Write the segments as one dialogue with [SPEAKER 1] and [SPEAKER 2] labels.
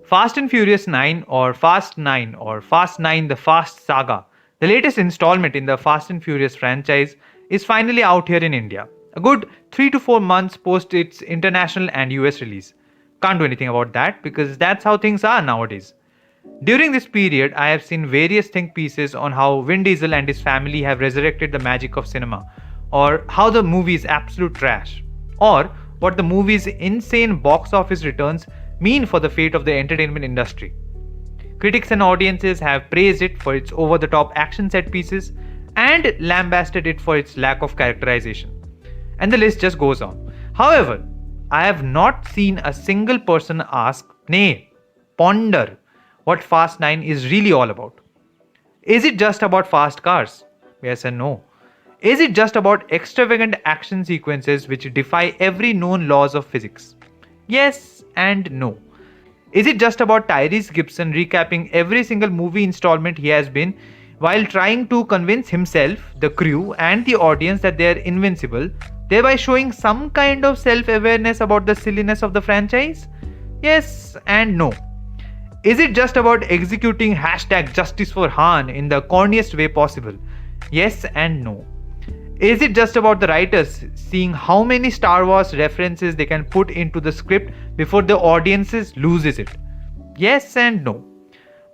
[SPEAKER 1] Fast and Furious 9 or Fast 9 or Fast 9 The Fast Saga, the latest installment in the Fast and Furious franchise, is finally out here in India. A good 3 to 4 months post its international and US release. Can't do anything about that because that's how things are nowadays. During this period, I have seen various think pieces on how Vin Diesel and his family have resurrected the magic of cinema, or how the movie is absolute trash, or what the movie's insane box office returns mean for the fate of the entertainment industry. Critics and audiences have praised it for its over the top action set pieces and lambasted it for its lack of characterization. And the list just goes on. However, I have not seen a single person ask, nay, ponder what Fast 9 is really all about. Is it just about fast cars? Yes and no. Is it just about extravagant action sequences which defy every known laws of physics? Yes and no. Is it just about Tyrese Gibson recapping every single movie installment he has been while trying to convince himself, the crew, and the audience that they are invincible, thereby showing some kind of self awareness about the silliness of the franchise? Yes and no. Is it just about executing hashtag justice for Han in the corniest way possible? Yes and no. Is it just about the writers seeing how many Star Wars references they can put into the script before the audiences loses it? Yes and no.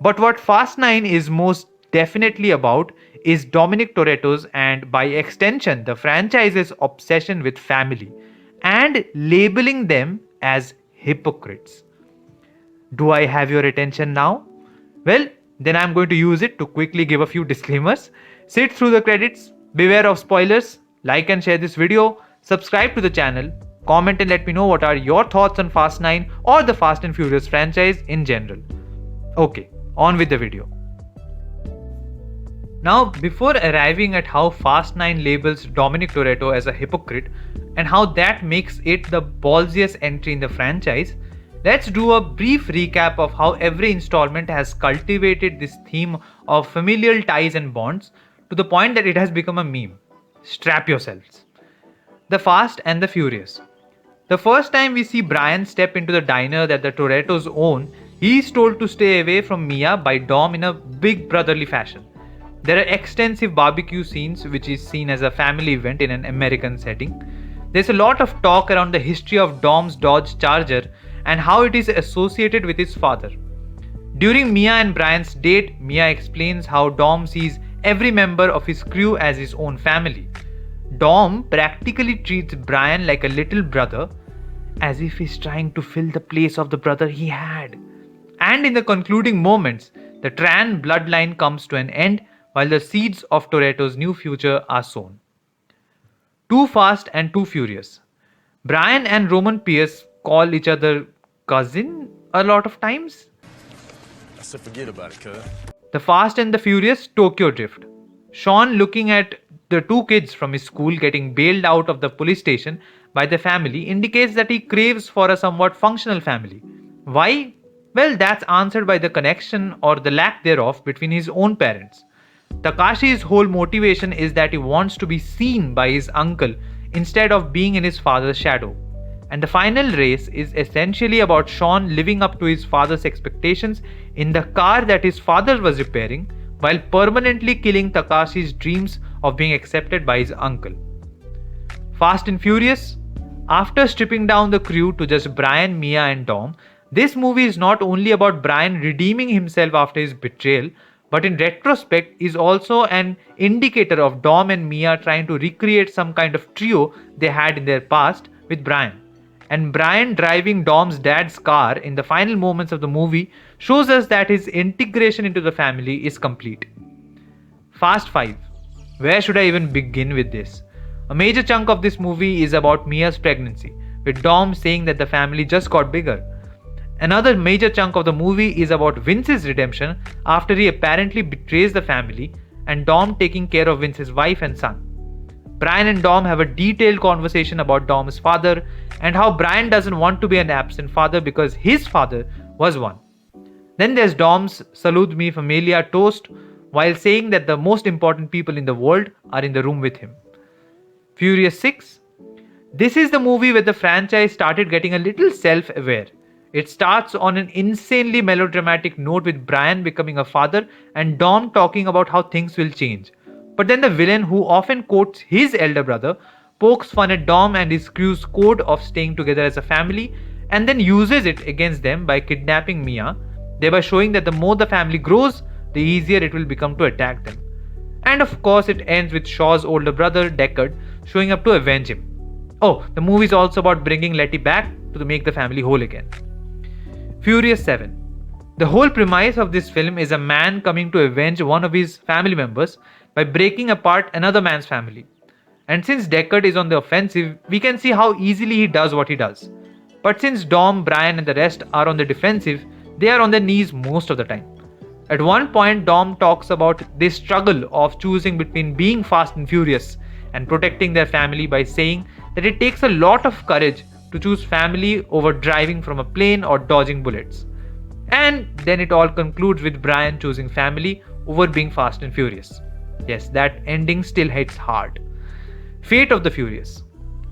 [SPEAKER 1] But what Fast 9 is most definitely about is Dominic Toretto's and by extension the franchise's obsession with family and labeling them as hypocrites. Do I have your attention now? Well, then I'm going to use it to quickly give a few disclaimers. Sit through the credits, beware of spoilers, like and share this video, subscribe to the channel, comment and let me know what are your thoughts on Fast 9 or the Fast and Furious franchise in general. Okay, on with the video. Now, before arriving at how Fast 9 labels Dominic Toretto as a hypocrite and how that makes it the ballsiest entry in the franchise, let's do a brief recap of how every installment has cultivated this theme of familial ties and bonds to the point that it has become a meme. Strap yourselves. The Fast and the Furious. The first time we see Brian step into the diner that the Torettos own, he is told to stay away from Mia by Dom in a big brotherly fashion. There are extensive barbecue scenes, which is seen as a family event in an American setting. There's a lot of talk around the history of Dom's Dodge Charger and how it is associated with his father. During Mia and Brian's date, Mia explains how Dom sees every member of his crew as his own family. Dom practically treats Brian like a little brother, as if he's trying to fill the place of the brother he had. And in the concluding moments, the Tran bloodline comes to an end while the seeds of Toretto's new future are sown. Too Fast and Too Furious. Brian and Roman Pierce call each other cousin a lot of times.
[SPEAKER 2] I said forget about it, cuz.
[SPEAKER 1] The Fast and the Furious Tokyo Drift. Sean looking at the two kids from his school getting bailed out of the police station by the family indicates that he craves for a somewhat functional family. Why? Well, that's answered by the connection or the lack thereof between his own parents. Takashi's whole motivation is that he wants to be seen by his uncle instead of being in his father's shadow. And the final race is essentially about Sean living up to his father's expectations in the car that his father was repairing while permanently killing Takashi's dreams of being accepted by his uncle. Fast and Furious. After stripping down the crew to just Brian, Mia and Dom, this movie is not only about Brian redeeming himself after his betrayal, but in retrospect is also an indicator of Dom and Mia trying to recreate some kind of trio they had in their past with Brian. And Brian driving Dom's dad's car in the final moments of the movie shows us that his integration into the family is complete. Fast 5. Where should I even begin with this? A major chunk of this movie is about Mia's pregnancy, with Dom saying that the family just got bigger. Another major chunk of the movie is about Vince's redemption after he apparently betrays the family and Dom taking care of Vince's wife and son. Brian and Dom have a detailed conversation about Dom's father and how Brian doesn't want to be an absent father because his father was one. Then there's Dom's Salud Mi Familia toast while saying that the most important people in the world are in the room with him. Furious 6. This is the movie where the franchise started getting a little self-aware. It starts on an insanely melodramatic note with Brian becoming a father and Dom talking about how things will change. But then the villain, who often quotes his elder brother, pokes fun at Dom and his crew's code of staying together as a family and then uses it against them by kidnapping Mia, thereby showing that the more the family grows, the easier it will become to attack them. And of course, it ends with Shaw's older brother, Deckard, showing up to avenge him. Oh, the movie is also about bringing Letty back to make the family whole again. Furious 7. The whole premise of this film is a man coming to avenge one of his family members by breaking apart another man's family. And since Deckard is on the offensive, we can see how easily he does what he does. But since Dom, Brian, and the rest are on the defensive, they are on their knees most of the time. At one point, Dom talks about this struggle of choosing between being fast and furious and protecting their family by saying that it takes a lot of courage to choose family over driving from a plane or dodging bullets. And then it all concludes with Brian choosing family over being fast and furious. Yes, that ending still hits hard. Fate of the Furious.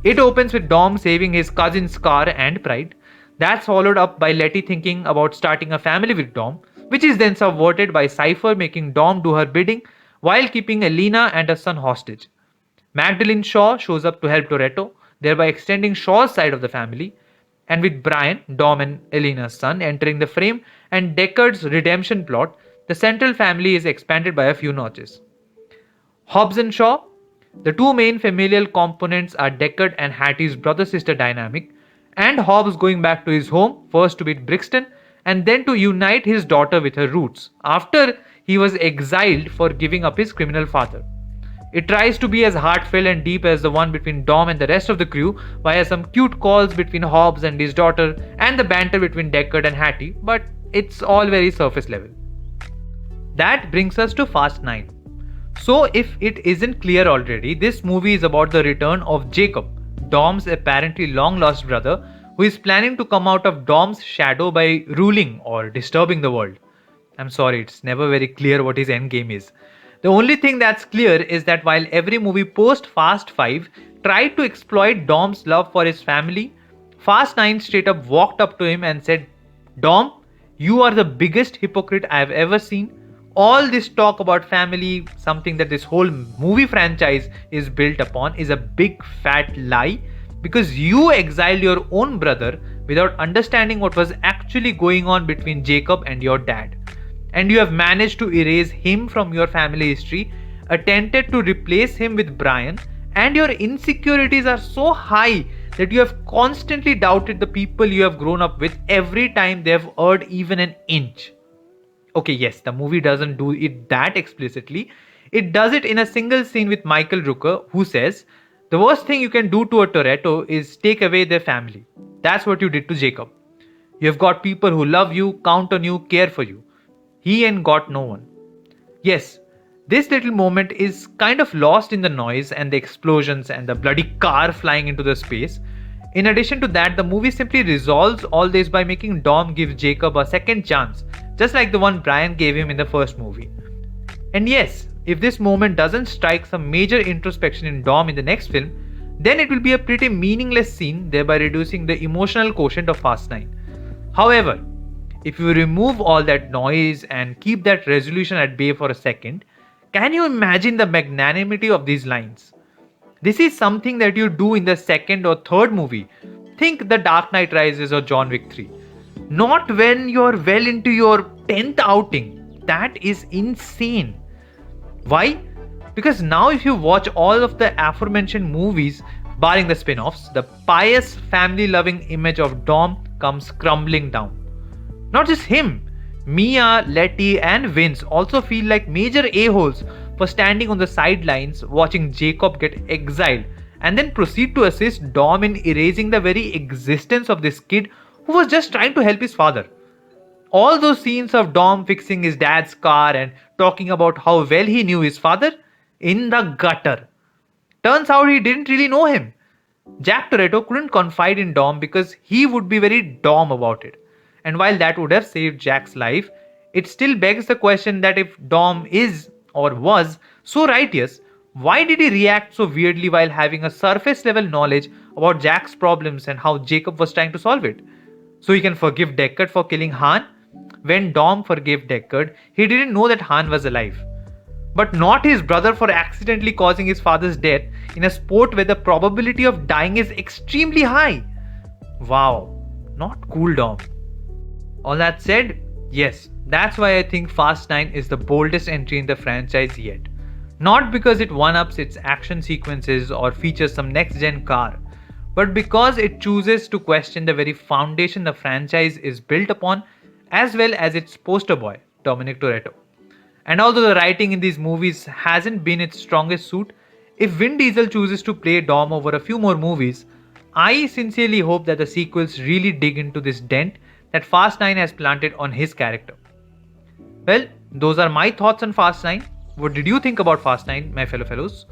[SPEAKER 1] It opens with Dom saving his cousin's car and Pride. That's followed up by Letty thinking about starting a family with Dom, which is then subverted by Cypher making Dom do her bidding while keeping Elena and her son hostage. Magdalene Shaw shows up to help Toretto, thereby extending Shaw's side of the family, and with Brian, Dom and Elena's son entering the frame and Deckard's redemption plot, the central family is expanded by a few notches. Hobbs and Shaw. The two main familial components are Deckard and Hattie's brother-sister dynamic, and Hobbs going back to his home, first to beat Brixton, and then to unite his daughter with her roots, after he was exiled for giving up his criminal father. It tries to be as heartfelt and deep as the one between Dom and the rest of the crew via some cute calls between Hobbs and his daughter and the banter between Deckard and Hattie, but it's all very surface level. That brings us to Fast 9. So if it isn't clear already, this movie is about the return of Jakob, Dom's apparently long lost brother, who is planning to come out of Dom's shadow by ruling or disturbing the world. I'm sorry, it's never very clear what his endgame is. The only thing that's clear is that while every movie post Fast 5 tried to exploit Dom's love for his family, Fast 9 straight up walked up to him and said, Dom, you are the biggest hypocrite I have ever seen. All this talk about family, something that this whole movie franchise is built upon, is a big fat lie because you exiled your own brother without understanding what was actually going on between Jakob and your dad. And you have managed to erase him from your family history, attempted to replace him with Brian, and your insecurities are so high that you have constantly doubted the people you have grown up with every time they have erred even an inch. Okay, yes, the movie doesn't do it that explicitly. It does it in a single scene with Michael Rooker, who says, the worst thing you can do to a Toretto is take away their family. That's what you did to Jakob. You have got people who love you, count on you, care for you. He ain't got no one. Yes, this little moment is kind of lost in the noise and the explosions and the bloody car flying into the space. In addition to that, the movie simply resolves all this by making Dom give Jakob a second chance, just like the one Brian gave him in the first movie. And yes, if this moment doesn't strike some major introspection in Dom in the next film, then it will be a pretty meaningless scene, thereby reducing the emotional quotient of Fast 9. However, if you remove all that noise and keep that resolution at bay for a second, can you imagine the magnanimity of these lines? This is something that you do in the second or third movie. Think The Dark Knight Rises or John Wick 3. Not when you're well into your 10th outing. That is insane. Why? Because now if you watch all of the aforementioned movies, barring the spin-offs, the pious family-loving image of Dom comes crumbling down. Not just him. Mia, Letty and Vince also feel like major a-holes for standing on the sidelines watching Jakob get exiled and then proceed to assist Dom in erasing the very existence of this kid who was just trying to help his father. All those scenes of Dom fixing his dad's car and talking about how well he knew his father, in the gutter. Turns out he didn't really know him. Jack Toretto couldn't confide in Dom because he would be very Dom about it. And while that would have saved Jack's life, it still begs the question that if Dom is or was so righteous, why did he react so weirdly while having a surface level knowledge about Jack's problems and how Jakob was trying to solve it? So he can forgive Deckard for killing Han? When Dom forgave Deckard, he didn't know that Han was alive. But not his brother for accidentally causing his father's death in a sport where the probability of dying is extremely high. Wow, not cool, Dom. All that said, yes, that's why I think Fast 9 is the boldest entry in the franchise yet. Not because it one-ups its action sequences or features some next-gen car, but because it chooses to question the very foundation the franchise is built upon, as well as its poster boy, Dominic Toretto. And although the writing in these movies hasn't been its strongest suit, if Vin Diesel chooses to play Dom over a few more movies, I sincerely hope that the sequels really dig into this dent that Fast 9 has planted on his character. Well, those are my thoughts on Fast 9. What did you think about Fast 9, my fellows?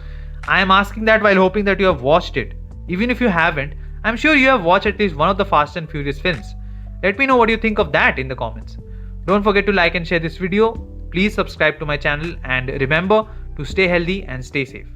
[SPEAKER 1] I am asking that while hoping that you have watched it. Even if you haven't, I'm sure you have watched at least one of the Fast and Furious films. Let me know what you think of that in the comments. Don't forget to like and share this video. Please subscribe to my channel and remember to stay healthy and stay safe.